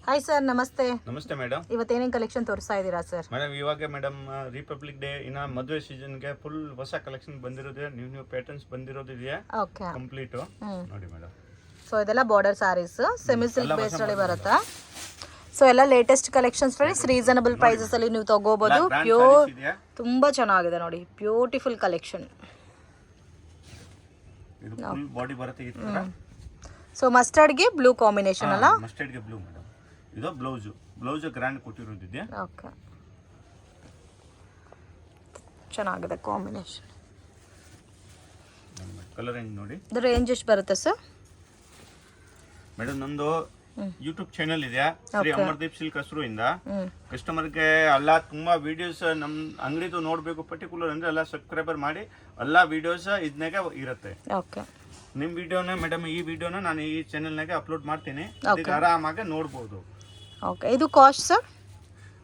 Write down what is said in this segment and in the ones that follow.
Hi sir, ನಮಸ್ತೆ. ನಮಸ್ತೆ madam. ಇವತ್ತೇನೇನು collection ತೋರಿಸ್ತಾ ಇದ್ದೀರಾ ಸರ್? ಮೇಡಮ್ ಇವಾಗ ಮೇಡಮ್ ರಿಪಬ್ಲಿಕ್ ಡೇ ಇನ್ನ ಮದುವೆ ಸೀಸನ್ಗೆ ಫುಲ್ ಹೊಸ ಕಲೆಕ್ಷನ್ ಬಂದಿರೋದೇ, ನ್ಯೂ ಪ್ಯಾಟರ್ನ್ಸ್ ಬಂದಿರೋದಿದೆಯಾ ಓಕೆ, ಕಂಪ್ಲೀಟ್ ನೋಡಿ ಮೇಡಮ್. ಸೊ ಇದೆಲ್ಲ border sarees semi silk based ಅಲ್ಲಿ ಬರುತ್ತಾ. ಸೊ ಎಲ್ಲ latest collections friends, reasonable prices ಅಲ್ಲಿ ನೀವು ತಗೋಬಹುದು. ಪ್ಯೂರ್ ತುಂಬಾ ಚೆನ್ನಾಗಿದೆ ನೋಡಿ, ಬ್ಯೂಟಿಫುಲ್ ಕಲೆಕ್ಷನ್. ಇದು ಫುಲ್ ಬಾಡಿ ಬರುತ್ತೆ ಈ ತರ. ಸೊ ಮಸ್ಟರ್ಡ್ ಗೆ ಬ್ಲೂ ಕಾಂಬಿನೇಷನ್ ಅಲ್ಲ? ಮಸ್ಟರ್ಡ್ ಗೆ ಬ್ಲೂ ಮೇಡಮ್. ಇದು ಬ್ಲೌಸ್ ಗ್ರ್ಯಾಂಡ್ ಕೊಟ್ಟಿರೋದಿದೆ. ಓಕೆ, ಚೆನ್ನಾಗಿದೆ ಕಾಂಬಿನೇಷನ್. ಕಲರ್ ರೇಂಜ್ ನೋಡಿ. ಇದು ರೇಂಜ್ ಎಷ್ಟು ಬರುತ್ತೆ ಸರ್? ಮೇಡಮ್ ನಮ್ದು ಯೂಟ್ಯೂಬ್ ಚಾನೆಲ್ ಇದೆ, ಶ್ರೀ ಅಮರ್ದೀಪ್ ಸಿಲ್ಕ್ ಹೆಸರು ಇಂದ. ಕಸ್ಟಮರ್ಗೆ ಎಲ್ಲ ತುಂಬಾ ವಿಡಿಯೋಸ್ ನಮ್ ಅಂಗಡಿದು ನೋಡ್ಬೇಕು ಪರ್ಟಿಕ್ಯುಲರ್ ಅಂದ್ರೆ ಎಲ್ಲ ಸಬ್ಸ್ಕ್ರೈಬರ್ ಮಾಡಿ ಎಲ್ಲ ವಿಡಿಯೋಸ್ ಇದನ್ನಾಗೆ ಇರುತ್ತೆ. ಓಕೆ, ನಿಮ್ ವಿಡಿಯೋನ ಮೇಡಮ್, ಈ ವಿಡಿಯೋನ ನಾನು ಈ ಚಾನೆಲ್ನಾಗೆ ಅಪ್ಲೋಡ್ ಮಾಡ್ತೀನಿ, ಅದಕ್ಕೆ ಆರಾಮಾಗಿ ನೋಡ್ಬೋದು. ಓಕೆ, ಇದು ಕಾಸ್ಟ್ ಸರ್?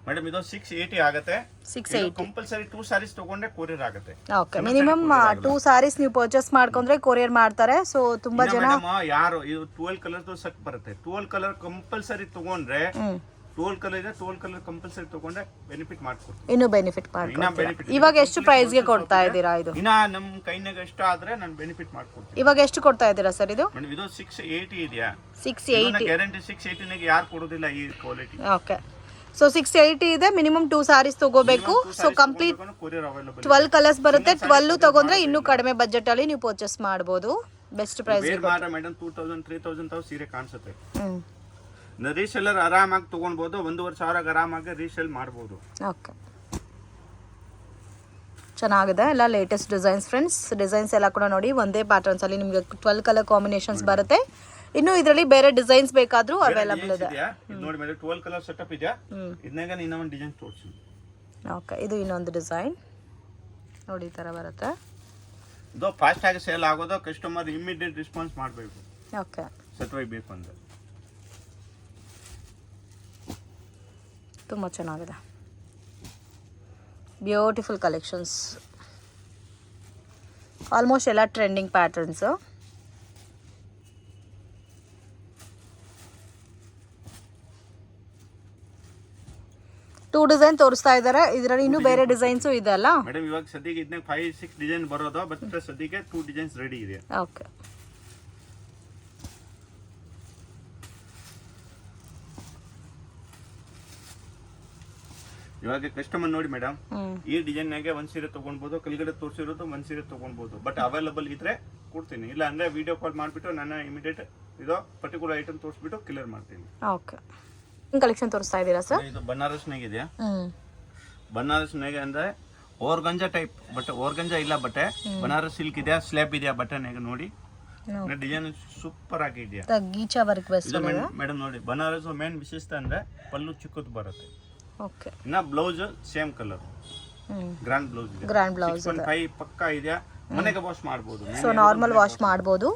ಮೇಡಮ್ ಇದು 680 ಆಗುತ್ತೆ. 680 ಕಂಪಲ್ಸರಿ 2 ಸಾರೀಸ್ ತಗೊಂಡ್ರೆ ಕೊರಿಯರ್ ಆಗುತ್ತೆ. ಓಕೆ, ಮಿನಿಮಮ್ 2 ಸಾರೀಸ್ ನೀವು ಪರ್ಚೇಸ್ ಮಾಡ್ಕೊಂಡ್ರೆ ಕೊರಿಯರ್ ಮಾಡ್ತಾರೆ. ಸೊ ತುಂಬಾ ಜನ ಯಾರು ಇದು 12 ಕಲರ್ ಸೆಟ್ ಬರುತ್ತೆ. 12 ಕಲರ್ ಕಂಪಲ್ಸರಿ ತಗೊಂಡ್ರೆ 12 ಕಲರ್ ಇದೆ, 12 ಕಲರ್ ಕಂಪಲ್ಸರಿ ತಗೊಂಡ್ರೆ ಬೆನಿಫಿಟ್ ಮಾಡ್ಕೊಡ್ತೀವಿ. ಇನ್ನು ಬೆನಿಫಿಟ್ ಮಾಡ್ಕೊಡ್ತೀರಾ? ಇವಾಗ ಎಷ್ಟು ಪ್ರೈಸ್ ಗೆ ಕೊಡ್ತಾ ಇದ್ದೀರಾ ಇದು? ಇನ್ನ ನಮ್ ಕೈನಾಗ ಎಷ್ಟು ಆದ್ರೆ ನಾನು ಬೆನಿಫಿಟ್ ಮಾಡ್ಕೊಡ್ತೀನಿ. ಇವಾಗ ಎಷ್ಟು ಕೊಡ್ತಾ ಇದ್ದೀರಾ ಸರ್ ಇದು? ಮೇಡಮ್ ಇದು 680 ಇದೆಯಾ? 680 ಗ್ಯಾರಂಟಿ. 680 ನಾಗ ಯಾರು ಕೊಡೋದಿಲ್ಲ ಈ ಕ್ವಾಲಿಟಿ. ಓಕೆ, ಸೊ 680 ಇದೆ. ಮಿನಿಮಮ್ 2 ಸಾರೀಸ್ ತಗೋಬೇಕು. ಸೊ ಕಂಪ್ಲೀಟ್ 12 ಕಲರ್ಸ್ ಬರುತ್ತೆ. 12 ತಗೊಂಡ್ರೆ ಇನ್ನೂ ಕಡಿಮೆ ಬಜೆಟ್ ಅಲ್ಲಿ ನೀವು ಪರ್ಚೇಸ್ ಮಾಡಬಹುದು. ಬೆಸ್ಟ್ ಪ್ರೈಸ್ ಮೇಡಮ್ 2000 3000 ತಾವು ಸೀರೆ ಕಾಣಿಸುತ್ತೆ. ರೀಸೆಲ್ಲರ್ ಆರಾಮಾಗಿ ತಗೊಳ್ಬಹುದು. 1500 ಆರಾಮಾಗಿ ರೀಸೆಲ್ ಮಾಡಬಹುದು. ಓಕೆ, ಚೆನ್ನಾಗಿದೆ. ಎಲ್ಲ ಲೇಟೆಸ್ಟ್ ಡಿಸೈನ್ಸ್ ಫ್ರೆಂಡ್ಸ್. ಡಿಸೈನ್ಸ್ ಎಲ್ಲ ಕೂಡ ನೋಡಿ, ಒಂದೇ ಪ್ಯಾಟರ್ನ್ಸ್ ಅಲ್ಲಿ ನಿಮಗೆ 12 ಕಲರ್ ಕಾಂಬಿನೇಷನ್ಸ್ ಬರುತ್ತೆ. ಇನ್ನು ಇದರಲ್ಲಿ ಬೇರೆ ಡಿಸೈನ್ಸ್ ಬೇಕಾದ್ರೂ ಅವೈಲಬಲ್ ಇದೆ. ನೋಡಿ ಮೇಡಮ್ 12 ಕಲರ್ ಸೆಟಪ್ ಇದೆ. ಇದನ್ನಾಗ ಇನ್ನೊಂದು ಡಿಸೈನ್ ತೋರಿಸಿ. ಓಕೆ, ಇದು ಇನ್ನೊಂದು ಡಿಸೈನ್ ನೋಡಿ, ಈ ತರ ಬರುತ್ತೆ. ಇದು ಫಾಸ್ಟ್ ಆಗಿ ಸೇಲ್ ಆಗೋದು. ಕಸ್ಟಮರ್ ಇಮಿಡಿಯೇಟ್ ರೆಸ್ಪಾನ್ಸ್ ಮಾಡಬೇಕು. ಓಕೆ, ಸತ್ವೈ ಬೇಕು ಅಂದ್ರೆ. ತುಂಬ ಚೆನ್ನಾಗಿದೆ. Beautiful collections. ಆಲ್ಮೋಸ್ಟ್ ಎಲ್ಲ ಟ್ರೆಂಡಿಂಗ್ ಪ್ಯಾಟರ್ನ್ಸ್. ಟೂ ಡಿಸೈನ್ ತೋರಿಸ್ತಾ ಇದ್ದಾರೆ. ಇದರಲ್ಲಿ ಇನ್ನೂ ಬೇರೆ ಡಿಸೈನ್ಸ್ ಇದೆ ಅಲ್ಲ ಮೇಡಮ್? ಇವಾಗ ಸದ್ಯಕ್ಕೆ ಇದನ್ನ 5-6 ಡಿಸೈನ್ ಬರೋದು, ಬಟ್ ಸದ್ಯಕ್ಕೆ 2 ಡಿಸೈನ್ಸ್ ರೆಡಿ ಇದೆ. ಓಕೆ, ಇವಾಗ ಕಸ್ಟಮರ್ ನೋಡಿ ಮೇಡಮ್, ಈ ಡಿಸೈನ್ ನಾಗೆ ಒಂದ್ ಸೀರೆ ತಗೊಳ್ಬಹುದು, ಕೆಳಗಡೆ ತೋರಿಸಿರೋದು ಒಂದ್ ಸೀರೆ ತಗೊಳ್ಬಹುದು. ಬಟ್ ಅವೈಲಬಲ್ ಇದ್ರೆ ಕೊಡ್ತೀನಿ, ಇಲ್ಲ ಅಂದ್ರೆ ವಿಡಿಯೋ ಕಾಲ್ ಮಾಡ್ಬಿಟ್ಟು ನಾನು ಇಮಿಡಿಯೇಟ್ ಇದು ಪರ್ಟಿಕ್ಯುಲರ್ ಐಟಮ್ ತೋರಿಸ್ಬಿಟ್ಟು ಕ್ಲಿಯರ್ ಮಾಡ್ತೀನಿ. ಓಕೆ, ಕಲೆಕ್ಷನ್ ತೋರಿಸ್ತಾ ಇದ್ದೀರಾ ಸರ್? ಇದು ಬನಾರಸ್ ನಾಗ ಇದೆ. ಬನಾರಸ್ ನಾಗ ಅಂದ್ರೆ ಓರ್ಗಂಜಾ ಟೈಪ್, ಬಟ್ ಓರ್ಗಂಜಾ ಇಲ್ಲ, ಬಟ್ಟೆ ಬನಾರಸ್ ಸಿಲ್ಕ್ ಇದೆ, ಸ್ಲ್ಯಾಬ್ ಇದೆ. ಬಟ್ಟೆ ನಾಗ ನೋಡಿ, ಡಿಸೈನ್ ಸೂಪರ್ ಆಗಿ ಇದೆಯಾ. ಗೀಚಾ ವರ್ಕ್ ಬೆಸ್ಟ್ ಮೇಡಮ್ ನೋಡಿ, ಬನಾರಸ್ ಮೇನ್ ವಿಶೇಷತೆ ಅಂದ್ರೆ ಪಲ್ಲು ಚಿಕ್ಕದು ಬರುತ್ತೆ. ಓಕೆ, ಇನ್ನ blouse same colour, grand blouse ಇದೆ. ಗ್ರ್ಯಾಂಡ್ ಬ್ಲೌಸ್ ಇದೆ. ಕೈ ಪಕ್ಕಾ ಇದೆ, ಮನೆಗೆ ವಾಶ್ ಮಾಡಬಹುದು. ಸೊ ನಾರ್ಮಲ್ ವಾಶ್ ಮಾಡಬಹುದು.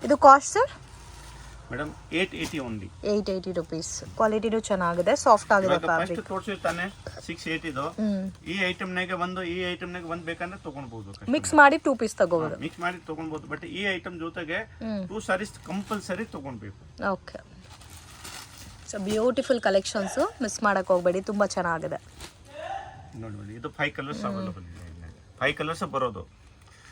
ಇದು cost sir? Madam 880 only. 880 rupees. ಕ್ವಾಲಿಟಿನೂ ಚೆನ್ನಾಗಿದೆ, ಸಾಫ್ಟ್ ಆಗಿದೆ ಫ್ಯಾಬ್ರಿಕ್. ಫಸ್ಟ್ ತೋರಿಸಿರ್ತಾನೆ 680 ಇದು. ಈ ಐಟಮ್ ನಾಗೆ ಒಂದು ಬೇಕಂದ್ರೆ ತಗೊಳ್ಬಹುದು. ಮಿಕ್ಸ್ ಮಾಡಿ 2 ಪೀಸ್ ತಗೋಬಹುದು. ಮಿಕ್ಸ್ ಮಾಡಿ ತಗೊಳ್ಬಹುದು. ಬಟ್ ಈ ಐಟಮ್ ಜೊತೆಗೆ 2 ಸಾರೀಸ್ ಕಂಪಲ್ಸರಿ ತಗೊಳ್ಬೇಕು. Okay, so beautiful collections, miss ಮಾಡಕ್ ಹೋಗಬೇಡಿ, ತುಂಬಾ ಚೆನ್ನಾಗಿದೆ. ನೋಡಿ ಇದು 5 ಕಲರ್ಸ್ ಅವೈಲೇಬಲ್ ಇದೆ. 5 ಕಲರ್ಸ್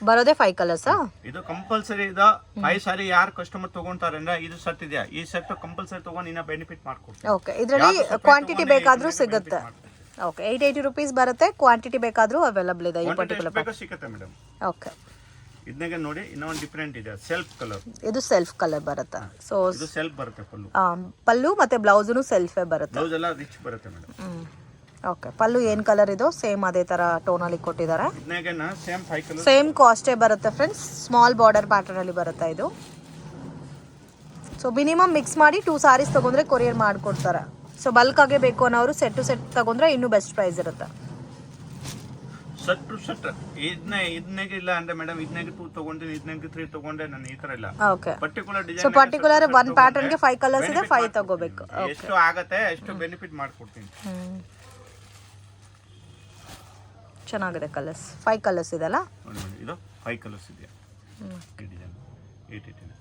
ಬರೋದೇ 5 ಕಲರ್ಸ್. ಇದು ಕಂಪಲ್ಸರಿ ಇದು 5 ಸಾರಿ ಯಾರು ಕಸ್ಟಮರ್ ತಗೊಂತಾರೆ ಅಂದ್ರೆ ಇದು ಸೆಟ್ ಇದೆ. ಈ ಸೆಟ್ ಕಂಪಲ್ಸರಿ ತಗೊಂಡು ಇನ್ನ ಬೆನಿಫಿಟ್ ಮಾಡ್ಕೊಡ್ತೀವಿ. ಓಕೆ, ಇದರಲ್ಲಿ ಕ್ವಾಂಟಿಟಿ ಬೇಕಾದ್ರೂ ಸಿಗುತ್ತೆ. ಓಕೆ, 880 ರೂಪೀಸ್ ಬರುತ್ತೆ. ಕ್ವಾಂಟಿಟಿ ಬೇಕಾದ್ರೂ ಅವೈಲಬಲ್ ಇದೆ ಈ ಪರ್ಟಿಕ್ಯುಲರ್ ಸಿಗುತ್ತೆ ಮೇಡಮ್. ಓಕೆ, ಇದನ್ನಾಗ ನೋಡಿ ಇನ್ನೊಂದು ಡಿಫರೆಂಟ್ ಇದೆ, ಸೆಲ್ಫ್ ಕಲರ್. ಇದು ಸೆಲ್ಫ್ ಕಲರ್ ಬರುತ್ತೆ. ಸೊ ಇದು ಸೆಲ್ಫ್ ಬರುತ್ತೆ. ಪಲ್ಲು ಮತ್ತೆ ಬ್ಲೌಸ್ನು ಸೆಲ್ಫೇ ಬರುತ್ತೆ. ಬ್ಲೌಸ್ ಎಲ್ಲ ರಿಚ್ ಬರುತ್ತೆ ಮೇಡಮ್. ಓಕೆ, ಪಲ್ಲು ಏನ್ ಕಲರ್ ಇದು ಸೇಮ್ ಅದೇ ತರ ಟೋನ್ ಅಲ್ಲಿ ಕೊಟ್ಟಿದ್ದಾರೆ. ಸೇಮ್ 5 ಕಲರ್, ಸೇಮ್ ಕಾಸ್ಟೇ ಬರುತ್ತೆ ಫ್ರೆಂಡ್ಸ್. ಸ್ಮಾಲ್ ಬಾರ್ಡರ್ ಪ್ಯಾಟರ್ನ್ ಅಲ್ಲಿ ಬರುತ್ತೆ ಇದು. ಸೊ ಮಿನಿಮಮ್ ಮಿಕ್ಸ್ ಮಾಡಿ 2 ಸಾರೀಸ್ ತಗೊಂಡ್ರೆ ಕೊರಿಯರ್ ಮಾಡ್ಕೊಡ್ತಾರೆ. ಸೊ ಬಲ್ಕ್ ಆಗಿ ಬೇಕು ಅನ್ನೋರು ಸೆಟ್ ಟು ಸೆಟ್ ತಗೊಂಡ್ರೆ ಇನ್ನೂ ಬೆಸ್ಟ್ ಪ್ರೈಸ್ ಇರುತ್ತೆ. ಸೆಟ್ ಟು ಸೆಟ್ ಇದನ್ನಾಗ ಇಲ್ಲ ಅಂದ್ರೆ ಮೇಡಮ್, ಇದನ್ನಾಗ 2 ತಗೊಂಡಿನಿ, ಇದನ್ನಾಗ 3 ತಗೊಂಡೆ, ನಾನು ಈ ತರ ಇಲ್ಲ. Okay, particular design. So particular one pattern ಗೆ 5 ಕಲರ್ಸ್ ಇದೆ, 5 ತಗೋಬೇಕು. ಎಷ್ಟು ಆಗುತ್ತೆ ಅಷ್ಟು ಬೆನಿಫಿಟ್ ಮಾಡ್ಕೊಡ್ತೀನಿ. ಚೆನ್ನಾಗಿದೆ ಕಲರ್ಸ್. 5 ಕಲರ್ಸ್ ಇದೆಲ್ಲ. ಇದು 5 ಕಲರ್ಸ್ ಇದೆ. ಈ ಡಿಸೈನ್ 880.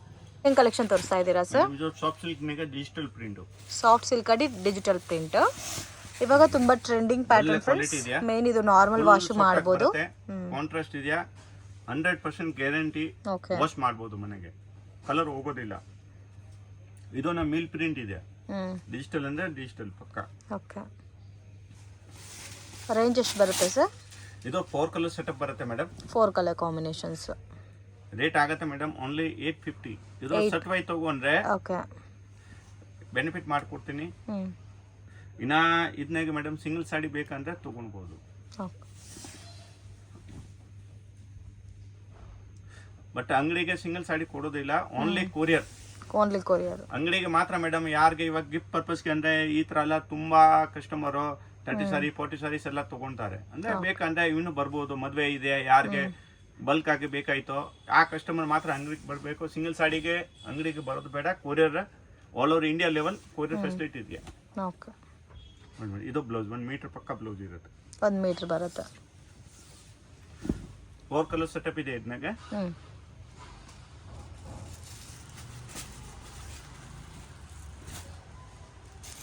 ಏನು ಕಲೆಕ್ಷನ್ ತೋರಿಸ್ತಾ ಇದ್ದೀರಾ ಸರ್? ಇದು ಸಾಫ್ಟ್ ಸಿಲ್ಕ್ ನಾಗ ಡಿಜಿಟಲ್ ಪ್ರಿಂಟ್. ಸಾಫ್ಟ್ ಸಿಲ್ಕ್ ಅಡಿ ಡಿಜಿಟಲ್ ಪ್ರಿಂಟ್ ಇವಾಗ ತುಂಬಾ ಟ್ರೆಂಡಿಂಗ್ ಪ್ಯಾಟರ್ನ್ ಫ್ರೆಂಡ್ಸ್. ಮೇನ್ ಇದು ನಾರ್ಮಲ್ ವಾಶ್ ಮಾಡಬಹುದು. ಕಾಂಟ್ರಾಸ್ಟ್ ಇದೆಯಾ, 100% ಗ್ಯಾರಂಟಿ. ವಾಶ್ ಮಾಡಬಹುದು, ಮನೆಗೆ ಕಲರ್ ಹೋಗೋದಿಲ್ಲ. ಇದು ನಾ ಮಿಲ್ ಪ್ರಿಂಟ್ ಇದೆ. ಡಿಜಿಟಲ್ ಅಂದ್ರೆ ಡಿಜಿಟಲ್ ಪಕ್ಕ. ಓಕೆ, ರೇಂಜ್ ಎಷ್ಟು ಬರುತ್ತೆ ಸರ್? ಇದು 4 ಕಲರ್ ಸೆಟಪ್ ಬರುತ್ತೆ ಮೇಡಮ್. 4 colour combinations. ರೇಟ್ ಆಗುತ್ತೆ ಮೇಡಮ್ ಓನ್ಲಿ 850. ಇದು ಸೆಟ್ ವೈ ತಗೊಂಡ್ರೆ ಓಕೆ ಬೆನಿಫಿಟ್ ಮಾಡ್ಕೊಡ್ತೀನಿ. ಇನ್ನ ಇದನ್ನಾಗ ಮೇಡಮ್ ಸಿಂಗಲ್ ಸಾಡಿ ಬೇಕಂದ್ರೆ ತಗೊಳ್ಬಹುದು. ಬಟ್ ಅಂಗಡಿಗೆ ಸಿಂಗಲ್ ಸಾಡಿ ಕೊಡೋದಿಲ್ಲ, ಓನ್ಲಿ ಕೊರಿಯರ್. ಅಂಗಡಿಗೆ ಮಾತ್ರ ಮೇಡಮ್. ಯಾರಿಗೆ ಇವಾಗ ಗಿಫ್ಟ್ ಪರ್ಪಸ್ಗೆ ಅಂದ್ರೆ ಈ ತರ ಎಲ್ಲ ತುಂಬಾ ಕಸ್ಟಮರ್ 30 ಸಾರಿ 40 ಸಾರೀಸ್ ಎಲ್ಲ ತಗೊಂತಾರೆ. ಅಂದ್ರೆ ಬೇಕಂದ್ರೆ ಇನ್ನು ಬರ್ಬೋದು, ಮದ್ವೆ ಇದೆ, ಯಾರಿಗೆ ಬಲ್ಕ್ ಆಗಿ ಬೇಕಾಯ್ತೋ ಆ ಕಸ್ಟಮರ್ ಮಾತ್ರ ಅಂಗಡಿಗೆ ಬರಬೇಕು. ಸಿಂಗಲ್ ಸಾಡಿಗೆ ಅಂಗಡಿಗೆ ಬರೋದು ಬೇಡ. Courier all over India level courier facility ಇದೆಯಾ. ಇದು ಬ್ಲೌಸ್ 1 ಮೀಟರ್ ಪಕ್ಕ ಬ್ಲೌಸ್ ಇರುತ್ತೆ. 1 ಮೀಟರ್ ಬರುತ್ತೆ. 4 ಕಲರ್ ಸೆಟಪ್ ಇದೆ ಇದನ್ನಾಗ.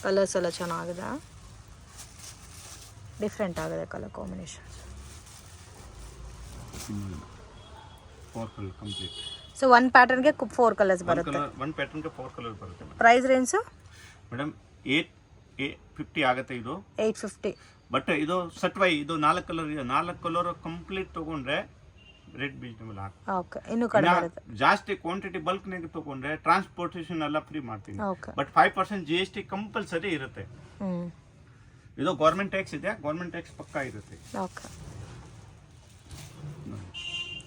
ಕಲರ್ಸ್ ಎಲ್ಲ ಚೆನ್ನಾಗಿದೆ, ಡಿಫ್ರೆಂಟ್ ಆಗಿದೆ colour combination. 4 colour complete. So 1 pattern ಗೆ 4 ಕಲರ್ಸ್ ಬರುತ್ತೆ. 1 ಪ್ಯಾಟರ್ನ್ ಗೆ 4 ಕಲರ್ ಬರುತ್ತೆ. ಪ್ರೈಸ್ ರೇಂಜ್ ಮೇಡಮ್ 850 ಆಗುತ್ತೆ. ಇದು 850. ಬಟ್ ಇದು ಸೆಟ್ ವೈ ಇದು 4 ಕಲರ್ ಇದೆ. 4 ಕಲರ್ ಕಂಪ್ಲೀಟ್ ತಗೊಂಡ್ರೆ ರೇಟ್ ರೀಸನಬಲ್ ಆಗುತ್ತೆ. ಓಕೆ, ಇನ್ನು ಕಡಿಮೆ ಇರುತ್ತೆ. ಜಾಸ್ತಿ ಕ್ವಾಂಟಿಟಿ ಬಲ್ಕ್ ನಾಗ ತಗೊಂಡ್ರೆ ಟ್ರಾನ್ಸ್ಪೋರ್ಟೇಷನ್ ಎಲ್ಲ ಫ್ರೀ ಮಾಡ್ತೀನಿ. ಬಟ್ 5% GST ಕಂಪಲ್ಸರಿ ಇರುತ್ತೆ. ಇದು ಗವರ್ನಮೆಂಟ್ ಟ್ಯಾಕ್ಸ್ ಇದೆ, ಗವರ್ನಮೆಂಟ್ ಟ್ಯಾಕ್ಸ್ ಪಕ್ಕಾ ಇರುತ್ತೆ. ಓಕೆ,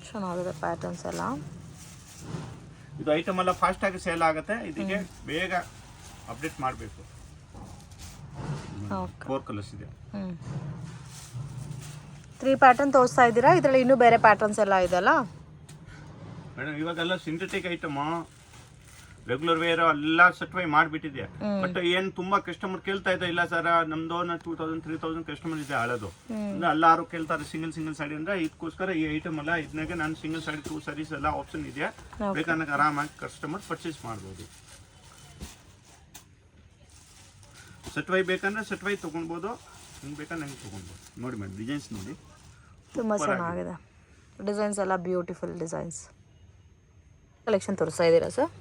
ಚೆನ್ನಾಗಿದೆ ಪ್ಯಾಟರ್ನ್ಸ್ ಎಲ್ಲ. ಇದು ಐಟಮ್ ಎಲ್ಲ ಫಾಸ್ಟ್ ಆಗಿ ಸೇಲ್ ಆಗುತ್ತೆ. ಇದಕ್ಕೆ ಬೇಗ ಅಪ್ಡೇಟ್ ಮಾಡಬೇಕು. 4 ಕಲರ್ಸ್ ಇದೆ. 3 ಪ್ಯಾಟರ್ನ್ ತೋರಿಸ್ತಾ ಇದ್ದೀರಾ. ಇದರಲ್ಲಿ ಇನ್ನೂ ಬೇರೆ ಪ್ಯಾಟರ್ನ್ಸ್ ಎಲ್ಲ ಇದೆಲ್ಲ ಮೇಡಮ್. ಇವಾಗೆಲ್ಲ ಸಿಂಥೆಟಿಕ್ ಐಟಮ್ ರೆಗ್ಯುಲರ್ ವೇರ್ ಎಲ್ಲ ಸೆಟ್ ವೈ ಮಾಡಿಬಿಟ್ಟಿದೆ. ಬಟ್ ಏನ್ ತುಂಬಾ ಕಸ್ಟಮರ್ ಕೇಳ್ತಾ ಇದೆ, ಇಲ್ಲ ಸರ್ ನಮ್ದು 2000 3000 ಕಸ್ಟಮರ್ ಇದೆ ಹಳದು ಅಂದ್ರೆ ಎಲ್ಲಾರು ಕೇಳ್ತಾರೆ ಸಿಂಗಲ್ ಸಾಡಿ ಅಂದ್ರೆ. ಇದಕ್ಕೋಸ್ಕರ ಈ ಐಟಮ್ ಎಲ್ಲ ಇದನ್ನಾಗ ನಾನು ಸಿಂಗಲ್ ಸಾಡಿ 2 ಸಾರೀಸ್ ಎಲ್ಲ ಆಪ್ಷನ್ ಇದೆ. ಬೇಕಾದಾಗ ಆರಾಮಾಗಿ ಕಸ್ಟಮರ್ ಪರ್ಚೇಸ್ ಮಾಡ್ಬೋದು. ಸೆಟ್ ವೈ ಬೇಕಂದ್ರೆ ಸೆಟ್ ವೈ ತಗೊಳ್ಬೋದು, ಹಿಂಗೆ ಬೇಕಾದ್ರೆ ನಂಗೆ ತಗೊಳ್ಬೋದು. ನೋಡಿ ಮೇಡಮ್ ಡಿಸೈನ್ಸ್ ನೋಡಿ, ತುಂಬ ಚೆನ್ನಾಗಿದೆ ಡಿಸೈನ್ಸ್ ಎಲ್ಲ, ಬ್ಯೂಟಿಫುಲ್ ಡಿಸೈನ್ಸ್. ಕಲೆಕ್ಷನ್ ತೋರಿಸ್ತಾ ಇದ್ದೀರಾ ಸರ್?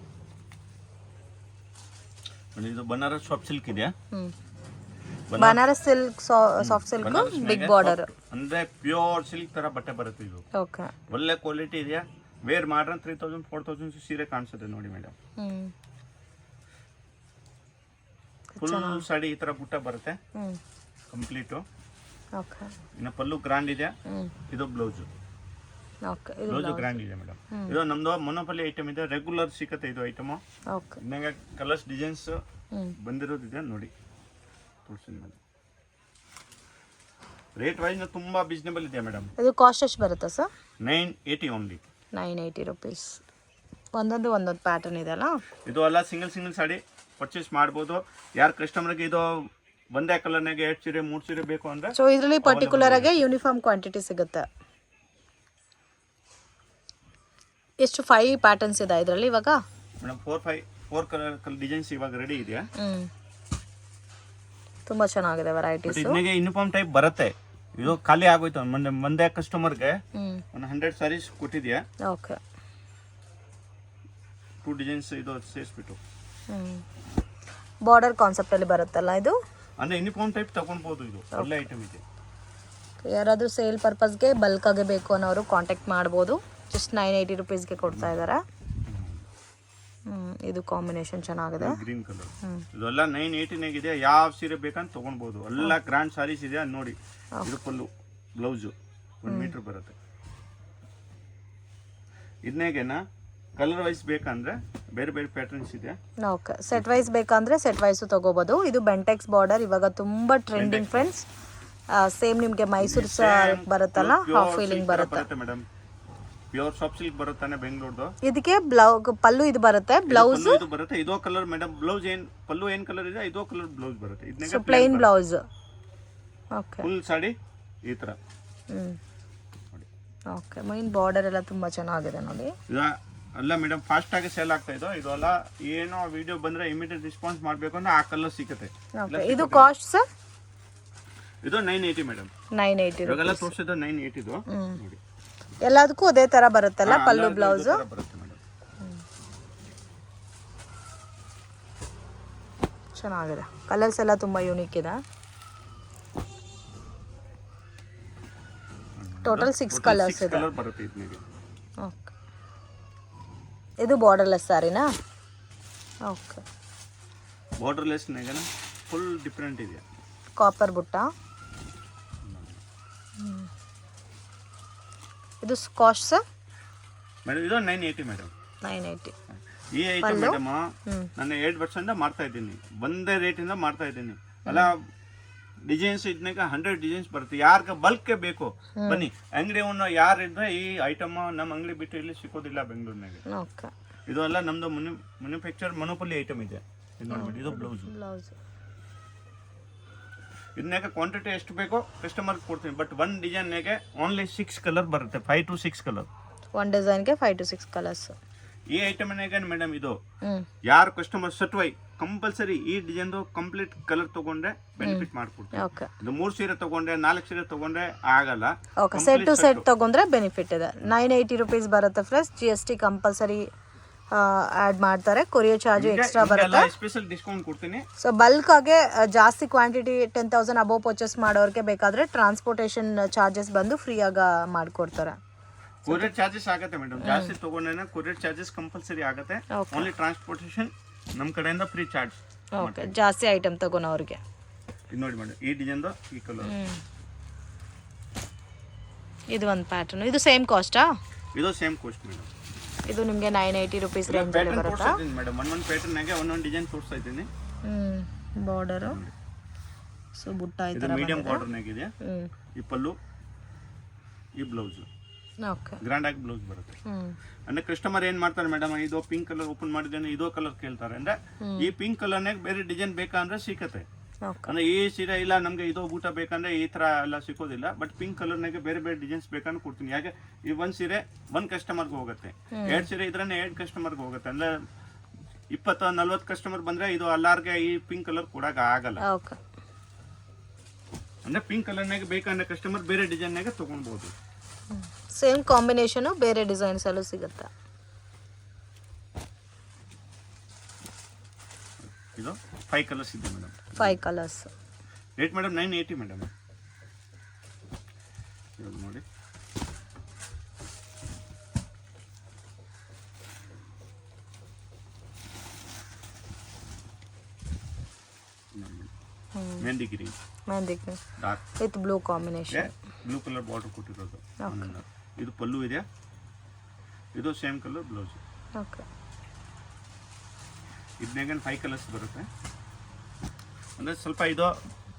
ಇದು ಬನಾರಸ್ ಸಾಫ್ಟ್ ಸಿಲ್ಕ್ ಇದೆಯಾ? Banaras silk soft silk big border ಅಂದ್ರೆ ಪ್ಯೂರ್ ಸಿಲ್ಕ್ ತರ ಬಟ್ಟೆ ಬರುತ್ತೆ. ಇದು ಓಕೆ, ಒಳ್ಳೆ ಕ್ವಾಲಿಟಿ ಇದೆಯಾ. ವೇರ್ ಮಾಡ್ರೆ 3000 4000 ಸೀರೆ ಕಾಣಿಸುತ್ತೆ ನೋಡಿ ಮೇಡಮ್. ಫುಲ್ ಸಾಡಿ ಈ ತರ ಬುಟ್ಟ ಬರುತ್ತೆ ಕಂಪ್ಲೀಟು. ಓಕೆ, ಇನ್ನು ಪಲ್ಲು ಗ್ರ್ಯಾಂಡ್ ಇದೆ. ಇದು ಬ್ಲೌಸ್. ಓಕೆ, ಬ್ಲೌಸ್ ಗ್ರ್ಯಾಂಡ್ ಇದೆ ಮೇಡಮ್. ಇದು ನಮ್ದು ಮೊನೋಪಲಿ ಐಟಮ್ ಇದೆ, ರೆಗ್ಯುಲರ್ ಸಿಗುತ್ತೆ ಇದು ಐಟಮ್. ಓಕೆ, ಇನ್ನಂಗೆ ಕಲರ್ಸ್ ಡಿಸೈನ್ಸ್ ಬಂದಿರೋದಿದೆ ನೋಡಿ, ತೋರಿಸ್ತೀನಿ ಮೇಡಮ್. ರೇಟ್ ವೈಸ್ ತುಂಬಾ ರೀಸನಬಲ್ ಇದೆ ಮೇಡಮ್. ಇದು ಕಾಸ್ಟ್ ಎಷ್ಟು ಬರುತ್ತೆ ಸರ್? 980 ಓನ್ಲಿ. 980 ರುಪೀಸ್. ಒಂದೊಂದು ಪ್ಯಾಟರ್ನ್ ಇದೆ ಅಲ್ಲ. ಇದು ಎಲ್ಲ ಸಿಂಗಲ್ ಸಾಡಿ ಪರ್ಚೇಸ್ ಮಾಡ್ಬೋದು. ಯಾರು ಕಸ್ಟಮರ್ಗೆ ಇದು ಒಂದೇ ಕಲರ್ನಾಗೆ 2 ಸೀರೆ 3 ಸೀರೆ ಬೇಕು ಅಂದ್ರೆ ಸೊ ಇದರಲ್ಲಿ ಪರ್ಟಿಕ್ಯುಲರ್ ಆಗಿ ಯೂನಿಫಾರ್ಮ್ ಕ್ವಾಂಟಿಟಿ ಸಿಗುತ್ತೆ. ಎಷ್ಟು 5 ಪ್ಯಾಟರ್ನ್ಸ್ ಇದೆ ಇದರಲ್ಲಿ ಇವಾಗ ಮೇಡಮ್? 4 ಕಲರ್ ಡಿಸೈನ್ಸ್ ಇವಾಗ ರೆಡಿ ಇದೆಯಾ? ತುಂಬಾ ಚೆನ್ನಾಗಿದೆ ವೆರೈಟೀಸ್. ಇದಕ್ಕೆ ಯೂನಿಫಾರ್ಮ್ ಟೈಪ್ ಬರುತ್ತೆ. ಇದು ಖಾಲಿ ಆಗೋಯ್ತು ಒಂದೇ ಕಸ್ಟಮರ್ಗೆ. 100 ಸಾರೀಸ್ ಕೊಟ್ಟಿದ್ಯಾ? ಓಕೆ, 2 ಡಿಸೈನ್ಸ್ ಇದು ಸೇರಿಸ್ಬಿಟ್ಟು ಬಾರ್ಡರ್ ಕಾನ್ಸೆಪ್ಟ್ ಅಲ್ಲಿ ಬರುತ್ತಲ್ಲ ಇದು. ಅಂದ್ರೆ ಯೂನಿಫಾರ್ಮ್ ಟೈಪ್ ತಗೊಳ್ಬಹುದು. ಇದು ಒಳ್ಳೆ ಐಟಮ್ ಇದೆ. ಯಾರಾದರೂ ಸೇಲ್ ಪರ್ಪಸ್ಗೆ ಬಲ್ಕ್ ಆಗಿ ಬೇಕು ಅನ್ನೋರು ಕಾಂಟ್ಯಾಕ್ಟ್ ಮಾಡ್ಬೋದು. ಜಸ್ಟ್ 980 ರುಪೀಸ್ಗೆ ಕೊಡ್ತಾ ಇದ್ದಾರೆ. ಇದು ಕಾಂಬಿನೇಷನ್ ಚೆನ್ನಾಗಿದೆ, ಗ್ರೀನ್ ಕಲರ್. ಇದೆಲ್ಲ 980 ನಾಗಿದೆ. ಯಾವ ಸೀರೆ ಬೇಕಂತ ತಗೊಳ್ಬಹುದು. ಎಲ್ಲ ಗ್ರ್ಯಾಂಡ್ ಸಾರೀಸ್ ಇದೆ ನೋಡಿ. ಇದು ಪಲ್ಲು, ಬ್ಲೌಸ್ 1 ಮೀಟರ್ ಬರುತ್ತೆ. ಇದನ್ನೇಗೆನಾ ಕಲರ್ ವೈಸ್ ಬೇಕಂದ್ರೆ ಬೇರೆ ಬೇರೆ ಪ್ಯಾಟರ್ನ್ಸ್ ಇದೆ. ಓಕೆ, ಸೆಟ್ ವೈಸ್ ಬೇಕಂದ್ರೆ ಸೆಟ್ ವೈಸ್ ತಗೋಬಹುದು. ಇದು ಬೆಂಟೆಕ್ಸ್ ಬಾರ್ಡರ್ ಇವಾಗ ತುಂಬಾ ಟ್ರೆಂಡಿಂಗ್ ಫ್ರೆಂಡ್ಸ್. ಸೇಮ್ ನಿಮಗೆ ಮೈಸೂರು ಬರುತ್ತಲ್ಲ, ಹಾಫ್ ಫೀಲಿಂಗ್ ಬರುತ್ತೆ ಮೇಡಮ್. ಪ್ಯೂರ್ ಸಾಫ್ಟ್ ಸಿಲ್ಕ್ ಬರುತ್ತಾನೆ ಬೆಂಗಳೂರುದು. ಇದಕ್ಕೆ ಪಲ್ಲು ಇದು ಬರುತ್ತೆ, ಬ್ಲೌಸ್ ಇದು ಬರುತ್ತೆ. ಇದೋ ಕಲರ್ ಮೇಡಮ್. ಬ್ಲೌಸ್ ಏನ್ ಪಲ್ಲು ಏನ್ ಕಲರ್ ಇದೆ ಇದೋ ಕಲರ್ ಬ್ಲೌಸ್ ಬರುತ್ತೆ. ಇದನ್ನ plain blouse. Okay, full sari ಈ ತರ. ಓಕೆ, ಮೈನ್ ಬಾರ್ಡರ್ ಎಲ್ಲ ತುಂಬಾ ಚೆನ್ನಾಗಿದೆ ನೋಡಿ. ಅಲ್ಲ ಮೇಡಮ್ ಫಾಸ್ಟ್ ಆಗಿ ಸೇಲ್ ಆಗ್ತಾ ಇದ್ದೋ ಇದು ಅಲ್ಲ, ಏನೋ ವಿಡಿಯೋ ಬಂದ್ರೆ ಇಮಿಡಿಯೇಟ್ ರೆಸ್ಪಾನ್ಸ್ ಮಾಡಬೇಕು ಅಂದ್ರೆ ಆ ಕಲರ್ ಸಿಗುತ್ತೆ. ಇದು ಕಾಸ್ಟ್ ಸರ್? ಇದು 980 ಮೇಡಮ್. 980 ಇವಾಗೆಲ್ಲ ತೋರಿಸಿದ್ದು 980 ಇದು ನೋಡಿ. ಎಲ್ಲದಕ್ಕೂ ಅದೇ ತರ ಬರುತ್ತಲ್ಲ ಪಲ್ಲು ಬ್ಲೌಸ್? ಬರುತ್ತೆ ಮೇಡಮ್. ಚೆನ್ನಾಗಿದೆ, ಕಲರ್ಸ್ ಎಲ್ಲ ತುಂಬಾ ಯೂನಿಕ್ ಇದೆ. ಟೋಟಲ್ 6 ಕಲರ್ಸ್ ಇದೆ. ಕಲರ್ ಬರುತ್ತೆ ಇದಕ್ಕೆ. ಓಕೆ, ಇದು ಬಾರ್ಡರ್ಲೆಸ್ ಸಾರಿನಾ? ಓಕೆ, ಬಾರ್ಡರ್ಲೆಸ್ ನಾಗನ ಫುಲ್ ಡಿಫರೆಂಟ್ ಇದೆ. ಕಾಪರ್ ಬುಟ್ಟ. ಇದು ಕಾಸ್ಟ್ ಸರ್? ಮೇಡಮ್ ಇದು 980 ಮೇಡಮ್. 980. ಈ ಐಟಮ್ ಮೇಡಮ್ ನಾನು 2 ವರ್ಷದಿಂದ ಮಾಡ್ತಾ ಇದ್ದೀನಿ, ಒಂದೇ ರೇಟಿಂದ ಮಾಡ್ತಾ ಇದ್ದೀನಿ. ಅಲ್ಲ ಡಿಸೈನ್ಸ್ ಇದನ್ನಾಗ 100 ಡಿಸೈನ್ಸ್ ಬರುತ್ತೆ. ಯಾರ್ಗ ಬಲ್ಕ್ ಬೇಕು ಬನ್ನಿ, ಅಂಗಡಿ ಯಾರು ಇದ್ರೆ ಈ ಐಟಮ್ ನಮ್ಮ ಅಂಗಡಿ ಬಿಟ್ಟು ಇಲ್ಲಿ ಸಿಕ್ಕೋದಿಲ್ಲ ಬೆಂಗಳೂರಿನಾಗ. ಓಕೆ, ಇದು ಎಲ್ಲ ನಮ್ದು ಮ್ಯಾನುಫ್ಯಾಕ್ಚರ್ ಮೊನೋಪಲಿ ಐಟಮ್ ಇದೆ. ಇದು ನೋಡಿ, ಇದು ಬ್ಲೌಸ್. ಇದನ್ನಾಗ ಕ್ವಾಂಟಿಟಿ ಎಷ್ಟು ಬೇಕೋ ಕಸ್ಟಮರ್ ಕೊಡ್ತೀನಿ. ಬಟ್ ಒಂದು ಡಿಸೈನ್ಗೆ ಓನ್ಲಿ 6 ಕಲರ್ ಬರುತ್ತೆ, 5 to 6 ಕಲರ್. ಒಂದು ಡಿಸೈನ್ಗೆ 5 to 6 ಕಲರ್ಸ್. ಈ ಐಟಮ್ನಾಗ ಮೇಡಮ್ ಇದು ಯಾರು ಕಸ್ಟಮರ್ ಸಟ್ವೈ ಕಂಪಲ್ಸರಿ ಈ ಡಿಸೈನ್ ಕಂಪ್ಲೀಟ್ ಕಲರ್ ತಗೊಂಡ್ರೆ ಬೆನಿಫಿಟ್ ಮಾಡ್ಕೊಡ್ತೀವಿ. ಇದು 3 ಸೀರೆ ತಗೊಂಡ್ರೆ 4 ಸೀರೆ ತಗೊಂಡ್ರೆ ಆಗಲ್ಲ. ಓಕೆ, ಸೆಟ್ ಟು ಸೆಟ್ ತಗೊಂಡ್ರೆ ಬೆನಿಫಿಟ್ ಇದೆ. 980 ರೂಪೀಸ್ ಬರುತ್ತೆ ಫ್ರೆಂಡ್ಸ್. GST ಕಂಪಲ್ಸರಿ ಆಡ್ ಮಾಡ್ತಾರೆ. ಕೊರಿಯರ್ ಚಾರ್ಜ್ ಎಕ್ಸ್ಟ್ರಾ ಬರುತ್ತೆ. ಸ್ಪೆಷಲ್ ಡಿಸ್ಕೌಂಟ್ ಕೊಡ್ತೀನಿ. ಸೊ ಬಲ್ಕ್ ಆಗಿ ಜಾಸ್ತಿ ಕ್ವಾಂಟಿಟಿ 10,000 ಅಬೋವ್ ಪರ್ಚೇಸ್ ಮಾಡೋರಿಗೆ ಬೇಕಾದ್ರೆ ಟ್ರಾನ್ಸ್ಪೋರ್ಟೇಷನ್ ಚಾರ್ಜಸ್ ಬಂದು ಫ್ರೀ ಆಗ ಮಾಡ್ಕೊಡ್ತಾರೆ. ಕೊರಿಯರ್ ಚಾರ್ಜಸ್ ಆಗುತ್ತೆ ಮೇಡಮ್, ಜಾಸ್ತಿ ತಗೊಂಡ್ರೆ ಕೊರಿಯರ್ ಚಾರ್ಜಸ್ ಕಂಪಲ್ಸರಿ ಆಗುತ್ತೆ. ಓನ್ಲಿ ಟ್ರಾನ್ಸ್ಪೋರ್ಟೇಷನ್ ನಮ್ಮ ಕಡೆಯಿಂದ ಫ್ರೀ ಚಾರ್ಜ್. ಓಕೆ, ಜಾಸ್ತಿ ಐಟಮ್ ತಗೋನವ್ರಿಗೆ. ಇದು ನೋಡಿ ಮೇಡಮ್, ಈ ಡಿಸೈನ್ ಈ ಕಲರ್. ಇದು ಒಂದು ಪ್ಯಾಟರ್ನ್. ಇದು ಸೇಮ್ ಕಾಸ್ಟಾ? ಇದು ಸೇಮ್ ಕಾಸ್ಟ್ ಮೇಡಮ್. ಇದು ನಿಮಗೆ 980 ರೂಪೀಸ್ ರೇಂಜ್ ಅಲ್ಲಿ ಬರುತ್ತಾ ಮೇಡಮ್? ಒಂದೊಂದು ಪ್ಯಾಟರ್ನ್ ನಾಗೆ ಒಂದೊಂದು ಡಿಸೈನ್ ತೋರಿಸ್ತಾ ಇದ್ದೀನಿ. ಬಾರ್ಡರ್ ಸೊ ಬುಟ್ಟ ಈ ತರ ಮೀಡಿಯಂ ಬಾರ್ಡರ್ ನಾಗಿದೆ. ಈ ಪಲ್ಲು, ಈ ಬ್ಲೌಸ್. ಓಕೆ, ಗ್ರ್ಯಾಂಡ್ ಆಗಿ ಬ್ಲೌಸ್ ಬರುತ್ತೆ. ಅಂದ್ರೆ ಕಸ್ಟಮರ್ ಏನ್ ಮಾಡ್ತಾರೆ ಮೇಡಮ್, ಇದು ಪಿಂಕ್ ಕಲರ್ ಓಪನ್ ಮಾಡಿದ್ದೇನೆ, ಇದೋ ಕಲರ್ ಕೇಳ್ತಾರೆ. ಅಂದ್ರೆ ಈ ಪಿಂಕ್ ಕಲರ್ನಾಗ ಬೇರೆ ಡಿಸೈನ್ ಬೇಕಂದ್ರೆ ಸಿಕ್ಕತ್ತೆ. ಅಂದ್ರೆ ಈ ಸೀರೆ ಇಲ್ಲ ನಮ್ಗೆ ಇದು ಊಟ ಬೇಕಂದ್ರೆ ಈ ತರ ಎಲ್ಲ ಸಿಕ್ಕೋದಿಲ್ಲ. ಬಟ್ ಪಿಂಕ್ ಕಲರ್ನಾಗೆ ಬೇರೆ ಬೇರೆ ಡಿಸೈನ್ಸ್ ಬೇಕಂದ್ರೆ ಕೊಡ್ತೀನಿ. ಯಾಕೆ ಈ ಒಂದ್ ಸೀರೆ 1 ಕಸ್ಟಮರ್ಗೆ ಹೋಗುತ್ತೆ, 2 ಸೀರೆ ಇದ್ರನ್ನೇ 2 ಕಸ್ಟಮರ್ಗೆ ಹೋಗುತ್ತೆ. ಅಂದ್ರೆ 20-40 ಕಸ್ಟಮರ್ ಬಂದ್ರೆ ಇದು ಎಲ್ಲಾರ್ಗೆ ಈ ಪಿಂಕ್ ಕಲರ್ ಕೊಡಕ್ ಆಗಲ್ಲ. ಅಂದ್ರೆ ಪಿಂಕ್ ಕಲರ್ನಾಗ ಬೇಕಂದ್ರೆ ಕಸ್ಟಮರ್ ಬೇರೆ ಡಿಸೈನ್ನಾಗ ತಗೊಳ್ಬಹುದು. ಸೇಮ್ ಕಾಂಬಿನೇಷನ್ ಬೇರೆ ಡಿಸೈನ್ಸ್ ಅಲ್ಲೂ ಸಿಗುತ್ತೆ. ಇದು 5 ಕಲರ್ಸ್ ಇದೆ madam. 5 colours. Rate madam 980 madam. ನೋಡಿ, mehndi green dark with blue combination. Blue colour border ಕೊಟ್ಟಿರೋದು. ಇದು ಪಲ್ಲು ಇದೆ, ಇದು ಸೇಮ್ ಕಲರ್ ಬ್ಲೌಸ್. ಓಕೆ, ಇದನ್ನಾಗ 5 ಕಲರ್ಸ್ ಬರುತ್ತೆ. ಅಂದ್ರೆ ಸ್ವಲ್ಪ ಇದು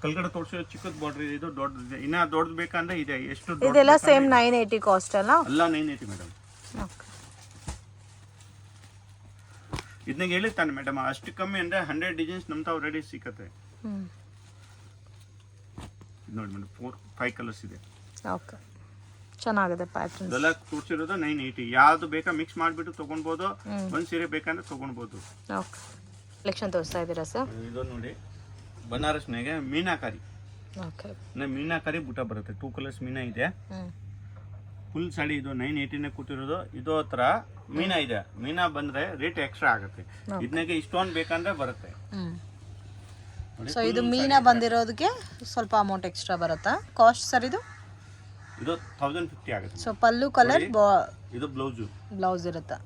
ಕಲ್ಗಡೆ ತೋರಿಸೋ ಚಿಕ್ಕದ ಬಾರ್ಡರ್ ಇದೆ, ಇದು ದೊಡ್ಡದಿದೆ. ಇನ್ನ ದೊಡ್ಡದು ಬೇಕಂದ್ರೆ ಇದೆ. ಎಷ್ಟು ಇದೆಲ್ಲ ಸೇಮ್ 980 ಕಾಸ್ಟ್ ಅಲ್ಲ? ಅಲ್ಲ 980 ಮೇಡಮ್. ಇದನ್ನಾಗ ಹೇಳಿರ್ತಾನೆ ಮೇಡಮ್, ಅಷ್ಟು ಕಮ್ಮಿ ಅಂದ್ರೆ 100 ಡಿಸೈನ್ಸ್ ನಮ್ ತಾವ್ ರೆಡಿ ಸಿಕ್ಕತ್ತೆ. ನೋಡಿ ಮೇಡಮ್, 5 ಕಲರ್ಸ್ ಇದೆ. ಓಕೆ, ಚೆನ್ನಾಗಿದೆ ಪ್ಯಾಟರ್ನ್. ಇದೆಲ್ಲ ತೋರಿಸಿರೋದು 980. ಯಾವ್ದು ಬೇಕಾ ಮಿಕ್ಸ್ ಮಾಡಿಬಿಟ್ಟು ತಗೊಳ್ಬೋದು. ಒಂದ್ ಸೀರೆ ಬೇಕಂದ್ರೆ ತಗೊಳ್ಬೋದು. ಓಕೆ, ಕಲೆಕ್ಷನ್ ತೋರಿಸ್ತಾ ಇದ್ದೀರಾ ಸರ್? ಇದು ನೋಡಿ, ಬನಾರಸ್ನಾಗೆ ಮೀನಾಕಾರಿ. ಓಕೆ, ಮೀನಾಕಾರಿ ಬುಟ್ಟ ಬರುತ್ತೆ. 2 ಕಲರ್ಸ್ ಮೀನಾ ಇದೆ. ಫುಲ್ ಸಾಡಿ ಇದು 980 ಕೊಟ್ಟಿರೋದು. ಇದು ಹತ್ರ ಮೀನಾ ಇದೆ. ಮೀನಾ ಬಂದ್ರೆ ರೇಟ್ ಎಕ್ಸ್ಟ್ರಾ ಆಗುತ್ತೆ. ಇದನ್ನಾಗೆ ಇಷ್ಟೊಂದು ಬೇಕಂದ್ರೆ ಬರುತ್ತೆ. ಸೊ ಇದು ಮೀನಾ ಬಂದಿರೋದಕ್ಕೆ ಸ್ವಲ್ಪ ಅಮೌಂಟ್ ಎಕ್ಸ್ಟ್ರಾ ಬರುತ್ತಾ? ಕಾಸ್ಟ್ ಸರ್ ಇದು 1050 ಆಗುತ್ತೆ. ಸೊ ಪಲ್ಲು ಕಲರ್, ಇದು ಬ್ಲೌಸ್ ಇರುತ್ತಾ?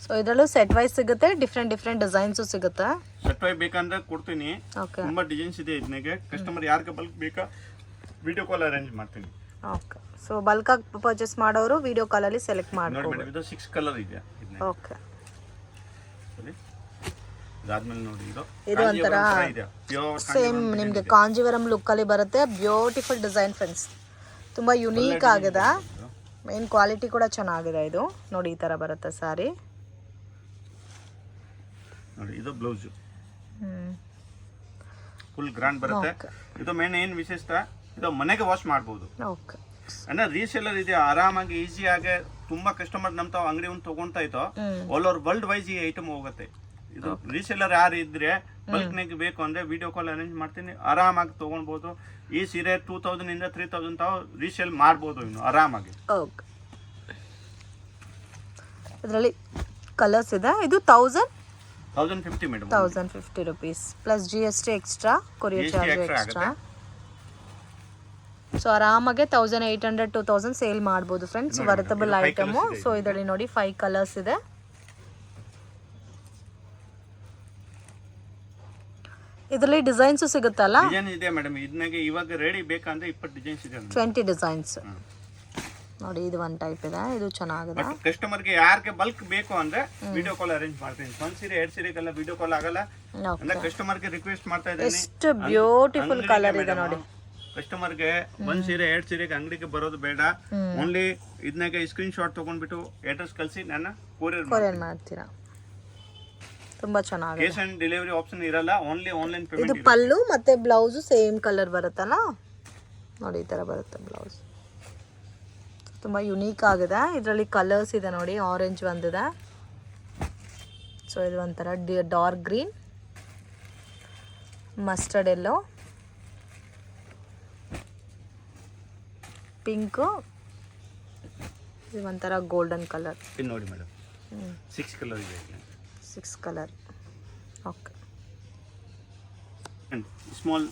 ಸೊ ಇದರಲ್ಲೂ ಸೆಟ್ ವೈಸ್ ಸಿಗುತ್ತೆ, ಡಿಫ್ರೆಂಟ್ ಡಿಸೈನ್ಸ್ ಸಿಗುತ್ತೆ. ಸೆಟ್ ವೈಸ್ ಬೇಕಂದ್ರೆ ಕೊಡ್ತೀನಿ. ತುಂಬಾ ಡಿಸೈನ್ಸ್ ಇದೆ ಇದನ್ನಾಗೆ. ಕಸ್ಟಮರ್ ಯಾರಿಗೆ ಬಲ್ಕ್ ಬೇಕಾ ವಿಡಿಯೋ ಕಾಲ್ ಅರೇಂಜ್ ಮಾಡ್ತೀನಿ. ಓಕೆ, ಸೊ ಬಲ್ಕ್ ಆಗಿ ಪರ್ಚೇಸ್ ಮಾಡೋರು ವಿಡಿಯೋ ಕಾಲ್ ಅಲ್ಲಿ ಸೆಲೆಕ್ಟ್ ಮಾಡ್ಬೋದು. ನೋಡಿ ಮೇಡಮ್, ಇದು 6 ಕಲರ್ ಇದೆ. ಓಕೆ, ಸರಿ. ಇದಾದ್ಮೇಲೆ ನೋಡಿ, ಇದು ಒಂಥರ ಸೇಮ್ ನಿಮಗೆ ಕಾಂಜೀವರಂ ಲುಕ್ ಅಲ್ಲಿ ಬರುತ್ತೆ. ಬ್ಯೂಟಿಫುಲ್ ಡಿಸೈನ್ ಫ್ರೆಂಡ್ಸ್, ತುಂಬಾ ಯುನೀಕ್ ಆಗಿದೆ. ಮೇನ್ ಕ್ವಾಲಿಟಿ ಕೂಡ ಚೆನ್ನಾಗಿದೆ. ಇದು ನೋಡಿ, ಈ ತರ ಬರುತ್ತೆ ಸಾರಿ. ನೋಡಿ, ಇದು ಬ್ಲೌಸ್. ಫುಲ್ ಗ್ರಾಂಡ್ ಬರುತ್ತೆ. ಇದು ಮೇನ್ ಏನ್ ವಿಶೇಷ, ಇದು ಮನೆಗೆ ವಾಶ್ ಮಾಡ್ಬೋದು. ಓಕೆ ಅಂದ್ರೆ ರೀಸೇಲರ್ ಇದೆ, ಆರಾಮಾಗಿ ಈಸಿಯಾಗಿ ತುಂಬಾ ಕಸ್ಟಮರ್ ನಮ್ ತಾವ್ ಅಂಗಡಿ ಒಂದು ತಗೊಂತಾ ಇತ್ತು, ಆಲ್ ಓವರ್ ವರ್ಲ್ಡ್ ವೈಸ್ ಈ ಐಟಮ್ ಹೋಗುತ್ತೆ. ಇದು ರೀಸೇಲರ್ ಯಾರು ಇದ್ರೆ ಬಲ್ಕ್ ನಾಗ ಬೇಕು ಅಂದ್ರೆ ವಿಡಿಯೋ ಕಾಲ್ ಅರೇಂಜ್ ಮಾಡ್ತೀನಿ, ಆರಾಮಾಗಿ ತಗೊಳ್ಬಹುದು. ಈ ಸೀರೆ 2000 ಇಂದ 3000 ತಾವು ರೀಸೇಲ್ ಮಾಡ್ಬೋದು ಇನ್ನು ಆರಾಮಾಗಿ. ಓಕೆ, ಇದರಲ್ಲಿ ಕಲರ್ಸ್ ಇದೆ. ಇದು 1050 madam, 1050 rupees plus GST extra, courier charge extra. So ಆರಾಮಾಗೆ 1800 2000 ಸೇಲ್ ಮಾಡ್ಬೋದು ಫ್ರೆಂಡ್ಸ್, ವರ್ತಬಲ್ ಐಟಮು. ಸೊ ಇದರಲ್ಲಿ ನೋಡಿ 5 ಕಲರ್ಸ್ ಇದೆ. ಇದರಲ್ಲಿ ಡಿಸೈನ್ಸ್ ಸಿಗುತ್ತಲ್ಲ? ಡಿಸೈನ್ ಇದೆ ಮೇಡಮ್, ಇದನ್ನಾಗೆ ಇವಾಗ ರೆಡಿ ಬೇಕಂದ್ರೆ 20 ಡಿಸೈನ್ಸ್ ಇದೆ, 20 ಡಿಸೈನ್ಸ್ ನೋಡಿ. ಇದು ಒನ್ ಟೈಪ್ ಇದೆ, ಇದು ಚೆನ್ನಾಗಿದೆ. ಕಸ್ಟಮರ್ಗೆ ಯಾರಿಗೆ ಬಲ್ಕ್ ಬೇಕು ಅಂದ್ರೆ ವಿಡಿಯೋ ಕಾಲ್ ಅರೇಂಜ್ ಮಾಡ್ತೀನಿ. ಒಂದ್ ಸೀರೆ 2 ಸೀರೆಗೆಲ್ಲ ವಿಡಿಯೋ ಕಾಲ್ ಆಗಲ್ಲ ಅಂದ್ರೆ ಕಸ್ಟಮರ್ಗೆ ರಿಕ್ವೆಸ್ಟ್ ಮಾಡ್ತಾ ಇದ್ದೀನಿ. ಎಷ್ಟು ಬ್ಯೂಟಿಫುಲ್ ಕಲರ್ ಇದೆ ನೋಡಿ. ಕಸ್ಟಮರ್ಗೆ 1 ಸೀರೆ 2 ಸೀರೆಗೆ ಅಂಗಡಿಗೆ ಬರೋದು ಬೇಡ, ಓನ್ಲಿ ಇದನ್ನಾಗೆ ಸ್ಕ್ರೀನ್ ಶಾಟ್ ತಗೊಂಡ್ಬಿಟ್ಟು ಅಡ್ರೆಸ್ ಕಳಿಸಿ ನನ್ನ ಕೊರಿಯರ್ ಮಾಡ್ತೀರಾ. ತುಂಬಾ ಚೆನ್ನಾಗಿದೆ. ಕೇಶ್ ಆನ್ ಡೆಲಿವರಿ ಆಪ್ಷನ್ ಇರಲ್ಲ, ಓನ್ಲಿ ಆನ್ಲೈನ್ ಪೇಮೆಂಟ್. ಇದು ಪಲ್ಲು ಮತ್ತೆ ಬ್ಲೌಸ್ ಸೇಮ್ ಕಲರ್ ಬರುತ್ತಲ್ಲ ನೋಡಿ, ಈ ತರ ಬರುತ್ತೆ ಬ್ಲೌಸ್. ತುಂಬಾ ಯುನೀಕ್ ಆಗಿದೆ. ಇದರಲ್ಲಿ ಕಲರ್ಸ್ ಇದೆ ನೋಡಿ, ಆರೆಂಜ್ ಒಂದಿದೆ, ಸೊ ಇದು ಒಂಥರ dark green, mustard yellow, pink, ಇದು ಒಂಥರ ಗೋಲ್ಡನ್ ಕಲರ್. ಇದು ನೋಡಿ ಮೇಡಮ್, 6 ಕಲರ್ ಇದೆ, 6 ಕಲರ್. ಓಕೆ, ಸ್ಮಾಲ್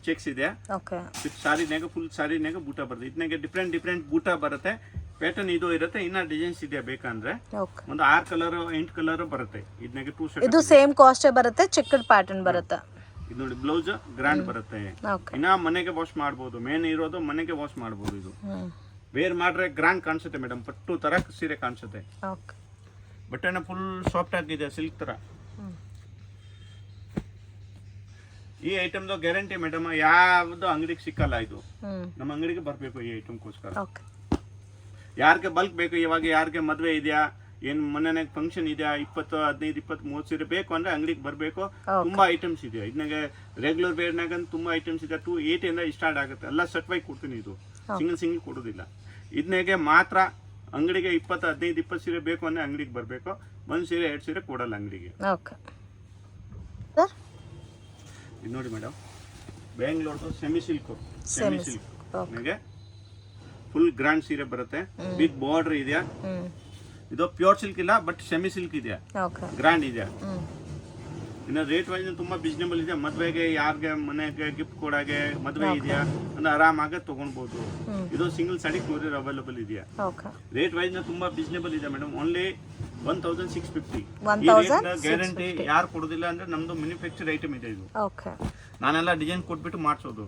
ಚೆಕ್ಸ್ ಇದೆ. ಓಕೆ, ಸಾರಿನಾಗ ಫುಲ್ ಸಾರಿನಾಗ ಬೂಟ ಬರುತ್ತೆ. ಇದನ್ನಾಗೆ ಡಿಫ್ರೆಂಟ್ ಬೂಟ ಬರುತ್ತೆ. ಪ್ಯಾಟರ್ನ್ ಇದು ಇರುತ್ತೆ. ಇನ್ನ ಡಿಸೈನ್ಸ್ ಇದೆ ಬೇಕಂದ್ರೆ ಒಂದು 6 ಕಲರ್ 8 ಕಲರ್ ಬರುತ್ತೆ. ಇದನ್ನಾಗೆ 2 ಸೆಟ್. ಇದು ಸೇಮ್ ಕಾಸ್ಟ್ ಬರುತ್ತೆ, ಚೆಕ್ಡ್ ಪ್ಯಾಟರ್ನ್ ಬರುತ್ತೆ. ಇದು ನೋಡಿ ಬ್ಲೌಸ್ ಗ್ರ್ಯಾಂಡ್ ಬರುತ್ತೆ. ಇನ್ನ ಮನೆಗೆ ವಾಶ್ ಮಾಡಬಹುದು, ಮೇನ್ ಇರೋದು ಮನೆಗೆ ವಾಶ್ ಮಾಡಬಹುದು. ಇದು ವೇರ್ ಮಾಡ್ರೆ ಗ್ರ್ಯಾಂಡ್ ಕಾಣಿಸುತ್ತೆ ಮೇಡಮ್, ಪಟ್ಟು ತರ ಸೀರೆ ಕಾಣಿಸುತ್ತೆ. ಓಕೆ, ಬಟ್ಟೆನ ಫುಲ್ ಸಾಫ್ಟ್ ಆಗಿದೆ, ಸಿಲ್ಕ್ ತರ. ಈ ಐಟಮ್ದು ಗ್ಯಾರಂಟಿ ಮೇಡಮ್, ಯಾವ್ದು ಅಂಗಡಿಗೆ ಸಿಕ್ಕಲ್ಲ. ಇದು ನಮ್ಮ ಅಂಗಡಿಗೆ ಬರ್ಬೇಕು ಈ ಐಟಮ್ಗೋಸ್ಕರ. ಯಾರಿಗೆ ಬಲ್ಕ್ ಬೇಕು, ಇವಾಗ ಯಾರಿಗೆ ಮದ್ವೆ ಇದೆಯಾ, ಏನ್ ಮನೆಯಾಗ ಫಂಕ್ಷನ್ ಇದೆಯಾ, 20 15 20 30 ಸೀರೆ ಬೇಕು ಅಂದ್ರೆ ಅಂಗಡಿಗೆ ಬರ್ಬೇಕು. ತುಂಬಾ ಐಟಮ್ಸ್ ಇದೆ ಇದನ್ನಾಗೆ. ರೆಗ್ಯುಲರ್ ವೇರ್ನಾಗ ತುಂಬಾ ಐಟಮ್ಸ್ ಇದೆ. 280 ಇಂದ ಸ್ಟಾರ್ಟ್ ಆಗುತ್ತೆ. ಎಲ್ಲ ಸೆಟ್ ವೈ ಕೊಡ್ತೀನಿ. ಇದು ಸಿಂಗಲ್ ಕೊಡೋದಿಲ್ಲ. ಇದನ್ನಾಗೆ ಮಾತ್ರ ಅಂಗಡಿಗೆ 20 15 20 ಸೀರೆ ಬೇಕು ಅಂದ್ರೆ ಅಂಗಡಿಗೆ ಬರ್ಬೇಕು. 1 ಸೀರೆ 2 ಸೀರೆ ಕೊಡಲ್ಲ ಅಂಗಡಿಗೆ. ಇದು ನೋಡಿ ಮೇಡಮ್, ಬೆಂಗಳೂರು ಸೆಮಿ ಸಿಲ್ಕ್ ನನಗೆ ಫುಲ್ ಗ್ರ್ಯಾಂಡ್ ಸೀರೆ ಬರುತ್ತೆ. ಬಿಗ್ ಬಾರ್ಡರ್ ಇದೆಯಾ. ಇದು ಪ್ಯೂರ್ ಸಿಲ್ಕ್ ಇಲ್ಲ, ಬಟ್ ಸೆಮಿ ಸಿಲ್ಕ್ ಇದೆಯಾ, ಗ್ರ್ಯಾಂಡ್ ಇದೆಯಾ. ಇನ್ನು ರೇಟ್ ವೈಸ್ ತುಂಬಾ ರೀಸನೇಬಲ್ ಇದೆ. ಮದ್ವೆಗೆ ಯಾರಿಗೆ ಮನೆಗೆ ಗಿಫ್ಟ್ ಕೊಡಾಗೆ ಮದ್ವೆ ಇದೆಯಾ ಅಂದ್ರೆ ಆರಾಮಾಗಿ ತಗೊಳ್ಬಹುದು. ಇದು ಸಿಂಗಲ್ ಸಾಡಿ ಕೊರಿಯರ್ ಅವೈಲೇಬಲ್ ಇದೆಯಾ. ರೇಟ್ ವೈಸ್ ತುಂಬಾ ರೀಸನೇಬಲ್ ಇದೆ ಮೇಡಮ್, ಓನ್ಲಿ 1650. ಗ್ಯಾರಂಟಿ ಯಾರು ಕೊಡೋದಿಲ್ಲ ಅಂದ್ರೆ ನಮ್ದು ಮ್ಯಾನುಫ್ಯಾಕ್ಚರ್ ಐಟಮ್ ಇದೆ ಇದು. ನಾನೆಲ್ಲ ಡಿಸೈನ್ ಕೊಟ್ಬಿಟ್ಟು ಮಾಡಿಸೋದು.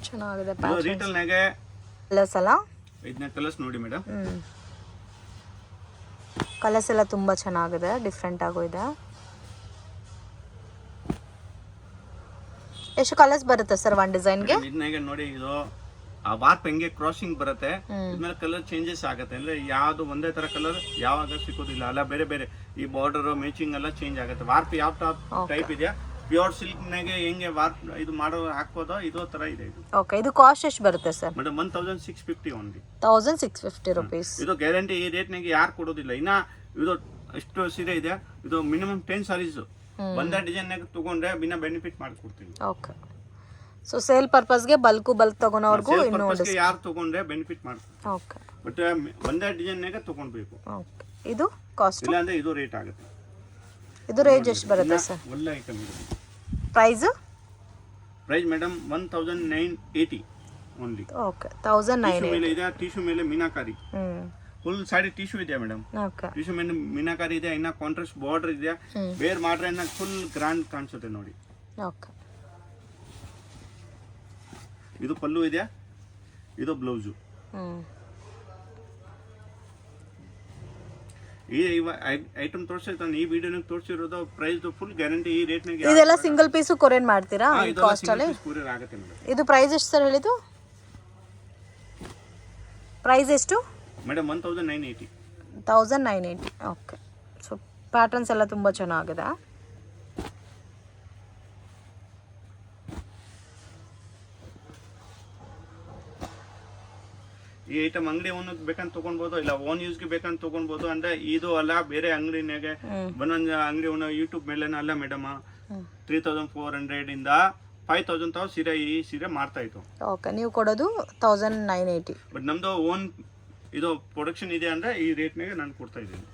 ಚೆನ್ನಾಗಿದೆ. ರಿಟೇಲ್ ನಾಗೆ ಕಲರ್ಸ್ ಅಲ್ಲ, ಇದನ್ನ ಕಲರ್ಸ್ ನೋಡಿ ಮೇಡಮ್. ಕಲರ್ಸ್ ಎಲ್ಲ ತುಂಬಾ ಚೆನ್ನಾಗಿದೆ, ಡಿಫ್ರೆಂಟ್ ಆಗೋ ಇದೆ. ಎಷ್ಟು ಕಲರ್ಸ್ ಬರುತ್ತೆ ಸರ್ ಒನ್ ಡಿಸೈನ್ಗೆ? ಇದನ್ನಾಗೆ ನೋಡಿ, ಇದು ಆ ವಾರ್ಪ್ ಹೆಂಗೆ ಕ್ರಾಸಿಂಗ್ ಬರುತ್ತೆ, ಇದ್ಮೇಲೆ ಕಲರ್ ಚೇಂಜಸ್ ಆಗುತ್ತೆ. ಅಂದ್ರೆ ಯಾವ್ದು ಒಂದೇ ತರ ಕಲರ್ ಯಾವಾಗ ಸಿಗೋದಿಲ್ಲ, ಅಲ್ಲ ಬೇರೆ ಬೇರೆ ಈ ಬಾರ್ಡರ್ ಮ್ಯಾಚಿಂಗ್ ಎಲ್ಲ ಚೇಂಜ್ ಆಗುತ್ತೆ. ವಾರ್ಪ್ ಯಾವ ಟೈಪ್ ಇದೆಯಾ, ಪ್ಯೂರ್ ಸಿಲ್ಕ್ ನಾಗೆ ಹೆಂಗೆ ವಾರ್ಪ್ ಇದು ಮಾಡೋ ಹಾಕೋದೋ ಇದೋ ತರ ಇದೆ ಇದು. ಓಕೆ, ಇದು ಕಾಸ್ಟ್ ಎಷ್ಟು ಬರುತ್ತೆ ಸರ್? Madam 1650 only. 1650 rupees. ಇದು ಗ್ಯಾರಂಟಿ. ಈ ರೇಟ್ ನಾಗೆ ಯಾರು ಕೊಡೋದಿಲ್ಲ. ಇನ್ನ ಇದು ಎಷ್ಟು ಸೀರೆ ಇದೆ, ಇದು ಮಿನಿಮಮ್ 10 ಸಾರೀಸ್ ಒಂದೇ ಡಿಸೈನ್ ನಾಗ ತಗೊಂಡ್ರೆ ಬಿನ್ನ ಬೆನಿಫಿಟ್ ಮಾಡ್ಕೊಡ್ತೀನಿ. ಓಕೆ, ಸೊ ಸೇಲ್ ಪರ್ಪಸ್ ಗೆ ಬಲ್ಕ್ ತಗೋನವರ್ಗೂ ಇನ್ನು ಯಾರು ತಗೊಂಡ್ರೆ ಬೆನಿಫಿಟ್ ಮಾಡ್ತಾರೆ. ಓಕೆ, ಬಟ್ ಒಂದೇ ಡಿಸೈನ್ ನಾಗ ತಗೊಂಡ್ಬೇಕು. ಓಕೆ, ಇದು ಕಾಸ್ಟ್ ಇಲ್ಲ ಅಂದ್ರೆ ಇದು ರೇಟ್ ಆಗುತ್ತೆ. ಇದು ರೇಂಜ್ ಎಷ್ಟು ಬರುತ್ತೆ ಸರ್? ಒಳ್ಳೆ ಐಟಮ್ ಇದೆ. Price madam 1980 only. ಓಕೆ, 1980 ಮೇಲೆ ಇದೆ. ಟಿಶ್ಯೂ ಮೇಲೆ ಮೀನಾಕಾರಿ, ಫುಲ್ ಸಾಡಿ ಟಿಶ್ಯೂ ಇದೆ ಮೇಡಮ್. ಟಿಶ್ಯೂ ಮೇಲೆ ಮೀನಾಕಾರಿ ಇದೆ. ಇನ್ನ ಕಾಂಟ್ರಾಸ್ಟ್ ಬಾರ್ಡರ್ ಇದೆ. ಬೇರ್ ಮಾಡ್ರೆ ಇನ್ನ ಫುಲ್ ಗ್ರ್ಯಾಂಡ್ ಕಾಣಿಸುತ್ತೆ ನೋಡಿ. ಓಕೆ, ಇದು ಪಲ್ಲು ಇದೆ, ಇದು ಬ್ಲೌಸು. ಈ ಐಟಮ್ ತೋರಿಸಿರ್ತಾನೆ ಈ ವಿಡಿಯೋನಾಗ ತೋರಿಸಿರೋದು ಪ್ರೈಸ್ ಫುಲ್ ಗ್ಯಾರಂಟಿ. ಈ ರೇಟ್ ನಾಗ ಇದೆಲ್ಲ ಸಿಂಗಲ್ ಪೀಸ್ ಕೊರಿಯರ್ ಮಾಡ್ತೀರಾ ಈ ಕಾಸ್ಟ್ ಅಲ್ಲಿ? ಕೊರಿಯರ್ ಆಗುತ್ತೆ ಮೇಡಮ್. ಇದು ಪ್ರೈಸ್ ಎಷ್ಟು ಸರ್ ಹೇಳಿದ್ದು? ಪ್ರೈಸ್ ಎಷ್ಟು? ಮೇಡಮ್ 1980. 1980. ಓಕೆ. ಸೊ ಪ್ಯಾಟರ್ನ್ಸ್ ಎಲ್ಲ ತುಂಬ ಚೆನ್ನಾಗಿದೆ. ಈ ಐಟಮ್ ಅಂಗಡಿ ಓನರ್ ಬೇಕಂತ ತಗೊಳ್ಬೋದು, ಇಲ್ಲ ಓನ್ ಯೂಸ್ಗೆ ಬೇಕಂತ ತಗೊಳ್ಬೋದು. ಅಂದ್ರೆ ಇದು ಅಲ್ಲ, ಬೇರೆ ಅಂಗಡಿನಾಗೆ ಒಂದೊಂದು ಅಂಗಡಿ ಓನರ್ ಯೂಟ್ಯೂಬ್ ಮೇಲೆ ಅಲ್ಲ ಮೇಡಮ್ 3400 ಇಂದ 5000 ತಾವು ಈ ಸೀರೆ ಮಾಡ್ತಾ ಇತ್ತು. ಓಕೆ, ನೀವು ಕೊಡೋದು 1980. ಬಟ್ ನಮ್ದು ಓನ್ ಇದು ಪ್ರೊಡಕ್ಷನ್ ಇದೆ ಅಂದ್ರೆ ಈ ರೇಟ್ನಾಗೆ ನಾನು ಕೊಡ್ತಾ ಇದ್ದೀನಿ.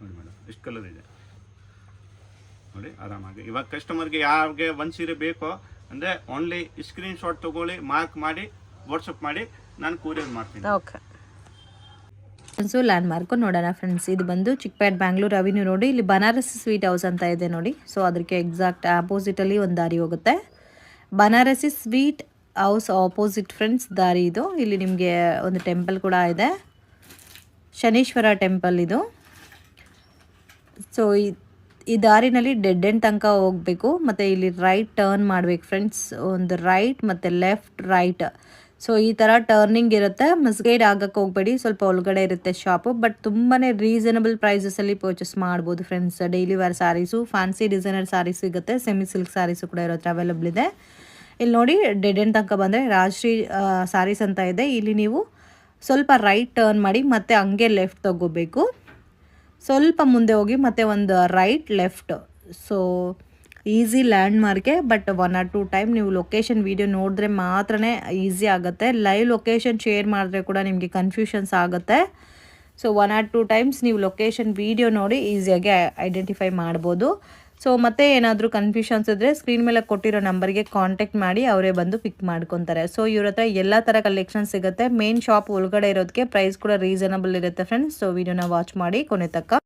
ನೋಡಿ ಮೇಡಮ್ ಎಷ್ಟು ಕಲರ್ ಇದೆ ನೋಡಿ ಆರಾಮಾಗಿ. ಇವಾಗ ಕಸ್ಟಮರ್ಗೆ ಯಾರಿಗೆ ಒಂದು ಸೀರೆ ಬೇಕೋ ಅಂದರೆ ಓನ್ಲಿ ಸ್ಕ್ರೀನ್ ಶಾಟ್ ತೊಗೊಳ್ಳಿ, ಮಾರ್ಕ್ ಮಾಡಿ ವಾಟ್ಸಪ್ ಮಾಡಿ, ನಾನು ಕೊರಿಯರ್ ಮಾಡ್ತೀನಿ. ಓಕೆ. ಸೊ ಲ್ಯಾಂಡ್ ಮಾರ್ಕು ನೋಡೋಣ ಫ್ರೆಂಡ್ಸ್. ಇದು ಬಂದು ಚಿಕ್ಕಪೇಟೆ ಬ್ಯಾಂಗ್ಳೂರ್ ಅವಿನ್ಯೂ ನೋಡಿ, ಇಲ್ಲಿ ಬನಾರಸ್ ಸ್ವೀಟ್ ಹೌಸ್ ಅಂತ ಇದೆ ನೋಡಿ. ಸೊ ಅದಕ್ಕೆ ಎಕ್ಸಾಕ್ಟ್ ಆಪೋಸಿಟಲ್ಲಿ ಒಂದು ದಾರಿ ಹೋಗುತ್ತೆ. Banarasi sweet house opposite friends ದಾರಿ ಇದು. ಇಲ್ಲಿ ನಿಮಗೆ ಒಂದು ಟೆಂಪಲ್ ಕೂಡ ಇದೆ, ಶನೀಶ್ವರ ಟೆಂಪಲ್ ಇದು. ಸೊ ಈ ದಾರಿನಲ್ಲಿ ಡೆಡ್ ಎಂಡ್ ತನಕ ಹೋಗಬೇಕು, ಮತ್ತು ಇಲ್ಲಿ ರೈಟ್ ಟರ್ನ್ ಮಾಡಬೇಕು ಫ್ರೆಂಡ್ಸ್. ಒಂದು ರೈಟ್ ಮತ್ತು ಲೆಫ್ಟ್ ರೈಟ್. ಸೊ ಈ ಥರ ಟರ್ನಿಂಗ್ ಇರುತ್ತೆ. ಮಿಸ್ಗೈಡ್ ಆಗಕ್ಕೆ ಹೋಗಬೇಡಿ, ಸ್ವಲ್ಪ ಒಳಗಡೆ ಇರುತ್ತೆ ಶಾಪು. ಬಟ್ ತುಂಬಾ ರೀಸನಬಲ್ ಪ್ರೈಸಸಲ್ಲಿ ಪರ್ಚೇಸ್ ಮಾಡ್ಬೋದು friends. Daily wear saris, fancy designer saris ಸಿಗುತ್ತೆ, ಸೆಮಿ ಸಿಲ್ಕ್ ಸ್ಯಾರೀಸು ಕೂಡ ಇರುತ್ತೆ, ಅವೈಲಬಲ್ ಇದೆ. ಇಲ್ಲಿ ನೋಡಿ ಡೆಡ್ ಎಂಡ್ ತನಕ ಬಂದರೆ ರಾಜಶ್ರೀ ಸ್ಯಾರೀಸ್ ಅಂತ ಇದೆ. ಇಲ್ಲಿ ನೀವು ಸ್ವಲ್ಪ ರೈಟ್ ಟರ್ನ್ ಮಾಡಿ ಮತ್ತೆ ಹಂಗೆ ಲೆಫ್ಟ್ ತಗೋಬೇಕು. ಸ್ವಲ್ಪ ಮುಂದೆ ಹೋಗಿ ಮತ್ತೆ ಒಂದು ರೈಟ್ ಲೆಫ್ಟ್. ಸೊ ಈಸಿ ಲ್ಯಾಂಡ್ ಮಾರ್ಕೆ. ಬಟ್ 1 or 2 ಟೈಮ್ ನೀವು ಲೊಕೇಶನ್ ವೀಡಿಯೋ ನೋಡಿದ್ರೆ ಮಾತ್ರ ಈಸಿ ಆಗುತ್ತೆ. ಲೈವ್ ಲೊಕೇಶನ್ ಶೇರ್ ಮಾಡಿದ್ರೆ ಕೂಡ ನಿಮಗೆ ಕನ್ಫ್ಯೂಷನ್ಸ್ ಆಗುತ್ತೆ. ಸೊ 1 or 2 ಟೈಮ್ಸ್ ನೀವು ಲೊಕೇಶನ್ ವೀಡಿಯೋ ನೋಡಿ ಈಸಿಯಾಗಿ ಐಡೆಂಟಿಫೈ ಮಾಡ್ಬೋದು. ಸೊ ಮತ್ತೆ ಏನಾದರೂ ಕನ್ಫ್ಯೂಷನ್ಸ್ ಇದ್ದರೆ ಸ್ಕ್ರೀನ್ ಮೇಲೆ ಕೊಟ್ಟಿರೋ ನಂಬರ್ಗೆ ಕಾಂಟ್ಯಾಕ್ಟ್ ಮಾಡಿ ಅವರೇ ಬಂದು ಪಿಕ್ ಮಾಡ್ಕೊತಾರೆ. ಸೊ ಇವ್ರ ಹತ್ರ ಎಲ್ಲ ಥರ ಕಲೆಕ್ಷನ್ ಸಿಗುತ್ತೆ. ಮೇನ್ ಶಾಪ್ ಒಳಗಡೆ ಇರೋದಕ್ಕೆ ಪ್ರೈಸ್ ಕೂಡ ರೀಸನಬಲ್ ಇರುತ್ತೆ ಫ್ರೆಂಡ್ಸ್. ಸೊ ವಿಡಿಯೋನ ವಾಚ್ ಮಾಡಿ ಕೊನೆ ತನಕ.